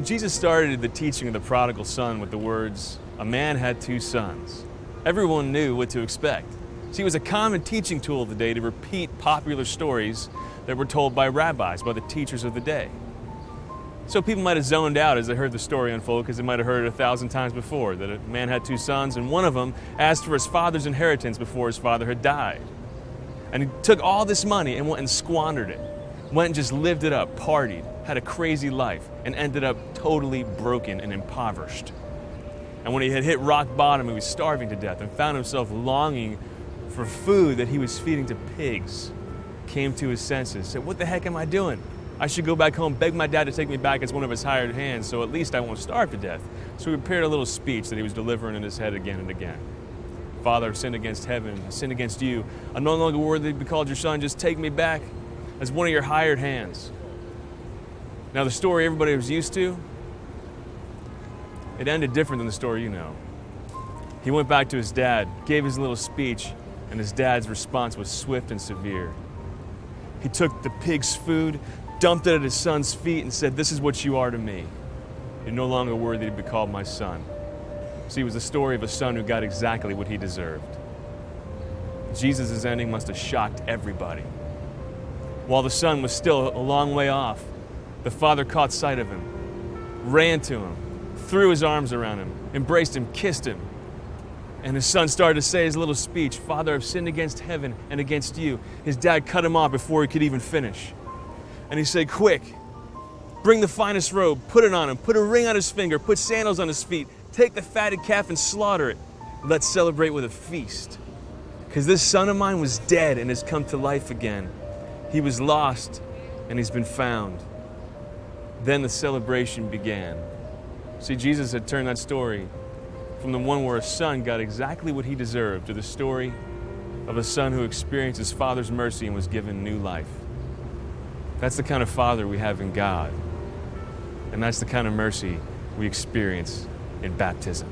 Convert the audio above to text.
When Jesus started the teaching of the prodigal son with the words, "A man had two sons," everyone knew what to expect. See, it was a common teaching tool of the day to repeat popular stories that were told by rabbis, by the teachers of the day. So people might have zoned out as they heard the story unfold because they might have heard it 1,000 times before, that a man had two sons and one of them asked for his father's inheritance before his father had died. And he took all this money and went and squandered it, went and just lived it up, partied, had a crazy life, and ended up totally broken and impoverished. And when he had hit rock bottom, he was starving to death and found himself longing for food that he was feeding to pigs. Came to his senses, said, "What the heck am I doing? I should go back home, beg my dad to take me back as one of his hired hands, so at least I won't starve to death." So he prepared a little speech that he was delivering in his head again and again. "Father, I've sinned against heaven, I've sinned against you. I'm no longer worthy to be called your son. Just take me back as one of your hired hands." Now the story everybody was used to, it ended different than the story you know. He went back to his dad, gave his little speech, and his dad's response was swift and severe. He took the pig's food, dumped it at his son's feet, and said, "This is what you are to me. You're no longer worthy to be called my son." See, it was the story of a son who got exactly what he deserved. Jesus' ending must have shocked everybody. While the son was still a long way off, the father caught sight of him, ran to him, threw his arms around him, embraced him, kissed him. And his son started to say his little speech, "Father, I've sinned against heaven and against you." His dad cut him off before he could even finish. And he said, "Quick, bring the finest robe, put it on him, put a ring on his finger, put sandals on his feet, take the fatted calf and slaughter it. Let's celebrate with a feast. Because this son of mine was dead and has come to life again. He was lost and he's been found." Then the celebration began. See, Jesus had turned that story from the one where a son got exactly what he deserved to the story of a son who experienced his father's mercy and was given new life. That's the kind of father we have in God. And that's the kind of mercy we experience in baptism.